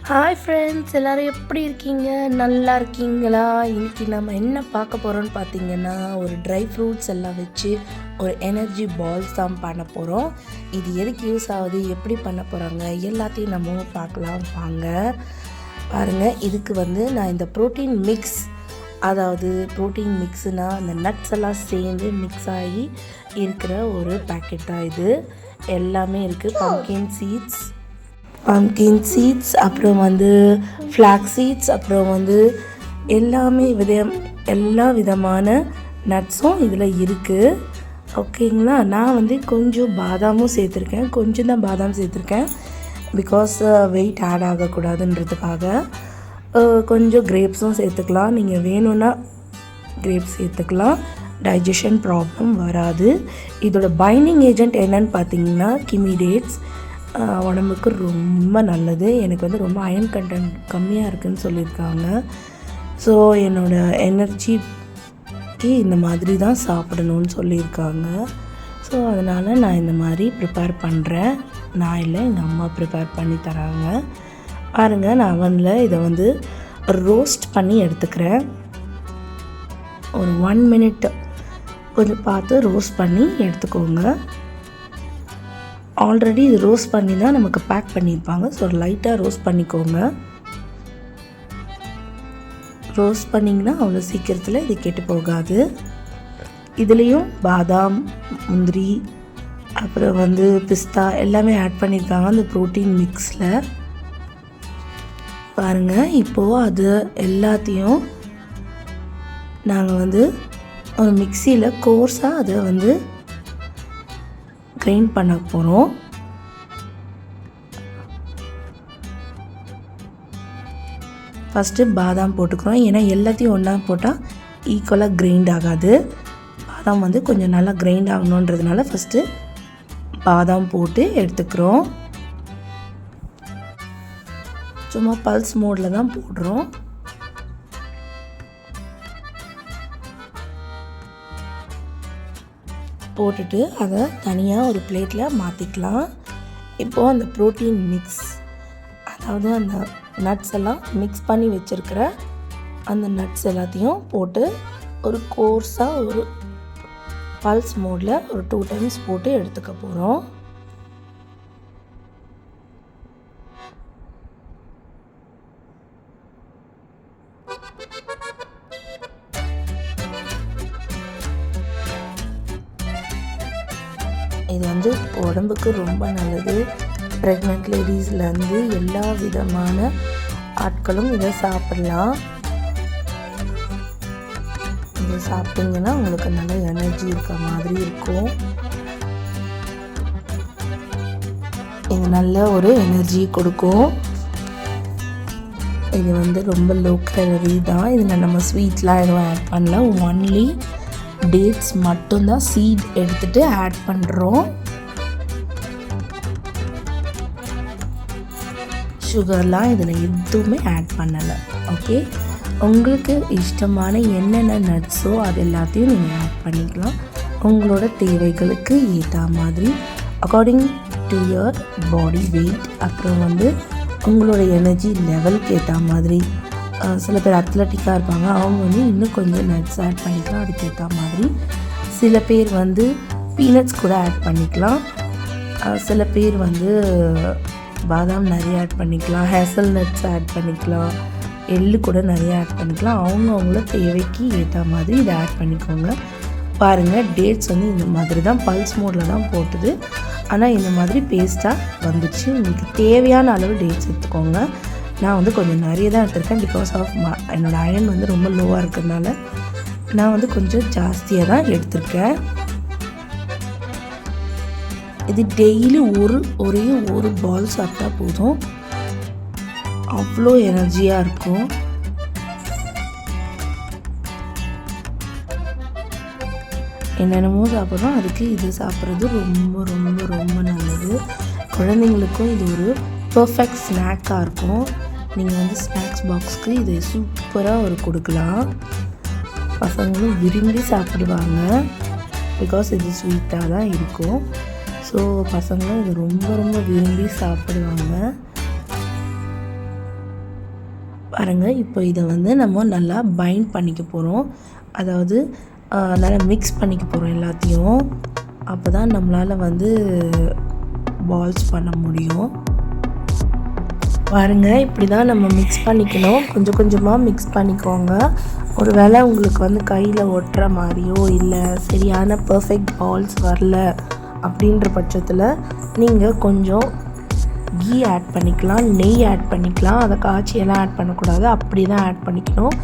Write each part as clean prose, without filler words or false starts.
Hi friends, எல்லோரும் எப்படி இருக்கீங்க? நல்லா இருக்கீங்களா? இன்றைக்கி நம்ம என்ன பார்க்க போகிறோன்னு பார்த்தீங்கன்னா, ஒரு ட்ரை ஃப்ரூட்ஸ் எல்லாம் வச்சு ஒரு எனர்ஜி பால்ஸ் தான் பண்ண போகிறோம். இது எதுக்கு யூஸ் ஆகுது, எப்படி பண்ண போகிறாங்க எல்லாத்தையும் நம்ம பார்க்கலாம் வாங்க. பாருங்கள், இதுக்கு நான் இந்த ப்ரோட்டீன் மிக்ஸ், அதாவது ப்ரோட்டீன் மிக்ஸுனால் அந்த நட்ஸ் எல்லாம் சேர்ந்து மிக்ஸ் ஆகி இருக்கிற ஒரு பேக்கெட் தான் இது. எல்லாமே இருக்குது. பம்கின் சீட்ஸ், அப்புறம் ஃப்ளாக்ஸ் சீட்ஸ், அப்புறம் எல்லா விதமான நட்ஸும் இதில் இருக்குது. ஓகேங்களா? நான் கொஞ்சம் பாதாமும் சேர்த்துருக்கேன். கொஞ்சம் தான் பாதாம் சேர்த்துருக்கேன், பிகாஸ் வெயிட் ஆட் ஆகக்கூடாதுன்றதுக்காக. கொஞ்சம் கிரேப்ஸும் சேர்த்துக்கலாம். நீங்கள் வேணும்னா கிரேப்ஸ் சேர்த்துக்கலாம், டைஜஷன் ப்ராப்ளம் வராது. இதோட பைண்டிங் ஏஜென்ட் என்னன்னு பார்த்தீங்கன்னா கிமிடேட்ஸ். உடம்புக்கு ரொம்ப நல்லது. எனக்கு ரொம்ப அயன் கண்டென்ட் கம்மியாக இருக்குதுன்னு சொல்லியிருக்காங்க. ஸோ என்னோடய எனர்ஜிக்கு இந்த மாதிரி தான் சாப்பிடணும்னு சொல்லியிருக்காங்க. ஸோ அதனால் நான் இந்த மாதிரி ப்ரிப்பேர் பண்ணுறேன். நான் இல்லை, எங்கள் அம்மா ப்ரிப்பேர் பண்ணி தராங்க. பாருங்கள், நான் அவனில் இதை ரோஸ்ட் பண்ணி எடுத்துக்கிறேன். ஒரு 1 minute கொஞ்சம் பார்த்து ரோஸ்ட் பண்ணி எடுத்துக்கோங்க. ஆல்ரெடி இது ரோஸ்ட் பண்ணி தான் நமக்கு பேக் பண்ணியிருப்பாங்க. ஸோ லைட்டாக ரோஸ்ட் பண்ணிக்கோங்க. ரோஸ்ட் பண்ணிங்கன்னா அவ்வளோ சீக்கிரத்தில் இது கெட்டு போகாது. இதுலேயும் பாதாம், முந்திரி, அப்புறம் பிஸ்தா எல்லாமே ஆட் பண்ணியிருக்காங்க அந்த ப்ரோட்டீன் மிக்ஸில். பாருங்கள், இப்போது அது எல்லாத்தையும் நாங்கள் ஒரு மிக்சியில் கோர்ஸாக அதை கிரைண்ட் பண்ண போகிறோம். ஃபஸ்ட்டு பாதாம் போட்டுக்கிறோம். ஏன்னா எல்லாத்தையும் ஒன்றா போட்டால் ஈக்குவலாக கிரைண்ட் ஆகாது. பாதாம் கொஞ்சம் நல்லா கிரைண்ட் ஆகணுன்றதுனால ஃபஸ்ட்டு பாதாம் போட்டு எடுத்துக்கிறோம். சும்மா பல்ஸ் மோடில் தான் போடுறோம். போட்டுட்டு அதை தனியாக ஒரு பிளேட்டில் மாற்றிக்கலாம். இப்போது அந்த ப்ரோட்டீன் மிக்ஸ், அதாவது அந்த நட்ஸ் எல்லாம் மிக்ஸ் பண்ணி வச்சுருக்கிற அந்த நட்ஸ் எல்லாத்தையும் போட்டு ஒரு கோர்ஸாக ஒரு பல்ஸ் மோடில் ஒரு 2 times போட்டு எடுத்துக்க போகிறோம். இது உடம்புக்கு ரொம்ப நல்லது. ப்ரெக்னென்ட் லேடிஸ்லேருந்து எல்லா விதமான ஆட்களும் இதை சாப்பிடலாம். இதை சாப்பிட்டிங்கன்னா உங்களுக்கு நல்ல எனர்ஜி இருக்க மாதிரி இருக்கும். இது நல்ல ஒரு எனர்ஜி கொடுக்கும். இது ரொம்ப லோ கேலரி தான். இதில் நம்ம ஸ்வீட்லாம் எதுவும் ஆட் பண்ணல. ஒன்லி டேட்ஸ் மட்டும்தான் சீட் எடுத்துகிட்டு ஆட் பண்ணுறோம். சுகர்லாம் இதில் எதுவுமே ஆட் பண்ணலை. ஓகே, உங்களுக்கு இஷ்டமான என்னென்ன நட்ஸோ அது எல்லாத்தையும் நீங்கள் ஆட் பண்ணிக்கலாம். உங்களோட தேவைகளுக்கு ஏற்ற மாதிரி, according to your body weight, அப்புறம் உங்களோட எனர்ஜி லெவலுக்கு ஏற்ற மாதிரி. சில பேர் அத்லட்டிக்காக இருப்பாங்க, அவங்க இன்னும் கொஞ்சம் நட்ஸ் ஆட் பண்ணிக்கலாம் அதுக்கேற்ற மாதிரி. சில பேர் பீனட்ஸ் கூட ஆட் பண்ணிக்கலாம். சில பேர் பாதாம் நிறைய ஆட் பண்ணிக்கலாம், ஹேசல் நட்ஸ் ஆட் பண்ணிக்கலாம், எள்ளு கூட நிறைய ஆட் பண்ணிக்கலாம். அவங்கள தேவைக்கு ஏற்ற மாதிரி இதை ஆட் பண்ணிக்கோங்க. பாருங்கள், டேட்ஸ் இந்த மாதிரி தான் பல்ஸ் மோடில் தான் போட்டுது. ஆனால் இந்த மாதிரி பேஸ்ட்டாக வந்துடுச்சு. உங்களுக்கு தேவையான அளவு டேட்ஸ் எடுத்துக்கோங்க. நான் கொஞ்சம் நிறைய தான் எடுத்திருக்கேன். பிகாஸ் ஆஃப் என்னோடய அயன் ரொம்ப லோவாக இருக்கிறதுனால நான் கொஞ்சம் ஜாஸ்தியாக தான் எடுத்திருக்கேன். இது டெய்லி ஒரே ஒரு பால் சாப்பிட்டா போதும், அவ்வளோ எனர்ஜியாக இருக்கும். என்னென்னமோ சாப்பிட்றோம், அதுக்கு இது சாப்பிட்றது ரொம்ப ரொம்ப ரொம்ப நல்லது. குழந்தைங்களுக்கும் இது ஒரு பர்ஃபெக்ட் ஸ்நாக்காக இருக்கும். நீங்கள் ஸ்நாக்ஸ் பாக்ஸ்க்கு இது சூப்பராக கொடுக்கலாம். பசங்களும் விரும்பி சாப்பிடுவாங்க, பிகாஸ் இது ஸ்வீட்டாக தான் இருக்கும். ஸோ பசங்களும் இது ரொம்ப ரொம்ப விரும்பி சாப்பிடுவாங்க. பாருங்கள், இப்போ இதை வந்து நம்ம நல்லா பைண்ட் பண்ணிக்க போகிறோம். அதாவது நல்லா மிக்ஸ் பண்ணிக்க போகிறோம் எல்லாத்தையும். அப்போ தான் நம்மளால் வந்து பால்ஸ் பண்ண முடியும். பாருங்கள், இப்படி தான் நம்ம மிக்ஸ் பண்ணிக்கணும். கொஞ்சம் கொஞ்சமாக மிக்ஸ் பண்ணிக்கோங்க. ஒரு வேளை உங்களுக்கு வந்து கையில் ஒட்டுற மாதிரியோ இல்லை சரியான பர்ஃபெக்ட் பால்ஸ் வரல அப்படின்ற பட்சத்தில் நீங்கள் கொஞ்சம் கீ ஆட் பண்ணிக்கலாம், நெய் ஆட் பண்ணிக்கலாம். அதை காய்ச்சியெல்லாம் ஆட் பண்ணக்கூடாது, அப்படி தான் ஆட் பண்ணிக்கணும்.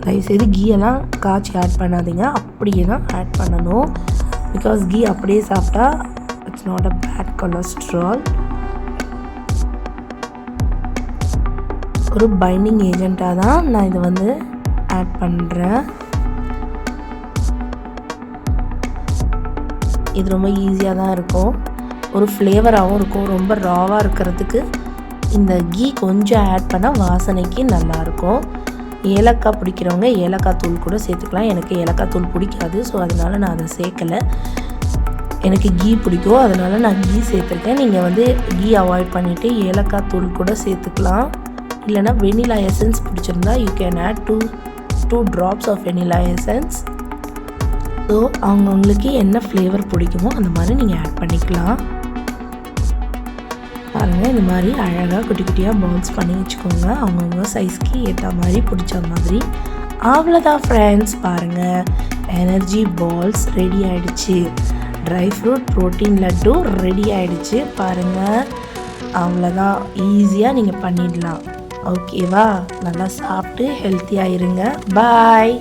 தயவுசெய்து கீயெல்லாம் காய்ச்சி ஆட் பண்ணாதீங்க, அப்படியே தான் ஆட் பண்ணணும். பிகாஸ் கீ அப்படியே சாப்பிட்டா it's not a bad cholesterol. ஒரு பைண்டிங் ஏஜெண்ட்டாக தான் நான் இதை வந்து ஆட் பண்ணுறேன். இது ரொம்ப ஈஸியாக தான் இருக்கும், ஒரு ஃப்ளேவராகவும் இருக்கும். ரொம்ப ராவாக இருக்கிறதுக்கு இந்த கீ கொஞ்சம் ஆட் பண்ணால் வாசனைக்கு நல்லாயிருக்கும். ஏலக்காய் பிடிக்கிறவங்க ஏலக்காய் தூள் கூட சேர்த்துக்கலாம். எனக்கு ஏலக்காய் தூள் பிடிக்காது, ஸோ அதனால் நான் அதை சேர்க்கலை. எனக்கு கீ பிடிக்கும், அதனால் நான் கீ சேர்த்துருக்கேன். நீங்கள் வந்து கீ அவாய்ட் பண்ணிவிட்டு ஏலக்காய் தூள் கூட சேர்த்துக்கலாம். இல்லைனா வெனிலா எசன்ஸ் பிடிச்சிருந்தா you can add two drops of vanilla essence. So அவங்கவுங்களுக்கு என்ன ஃப்ளேவர் பிடிக்குமோ அந்த மாதிரி நீங்கள் ஆட் பண்ணிக்கலாம். பாருங்கள், இந்த மாதிரி அழகாக குட்டி குட்டியாக பால்ஸ் பண்ணி வச்சுக்கோங்க, அவங்கவுங்க சைஸ்க்கு ஏற்ற மாதிரி பிடிச்ச மாதிரி. அவ்வளோதான் ஃப்ரெண்ட்ஸ், பாருங்கள், எனர்ஜி பால்ஸ் ரெடி ஆகிடுச்சு. Dry fruit protein laddu ready ஆகிடுச்சு. பாருங்கள், அவ்வளோதான், ஈஸியாக நீங்கள் பண்ணிடலாம். ஓகேவா? நல்லா சாப்பிட்டு ஹெல்த்தியாக இருங்க. பாய்.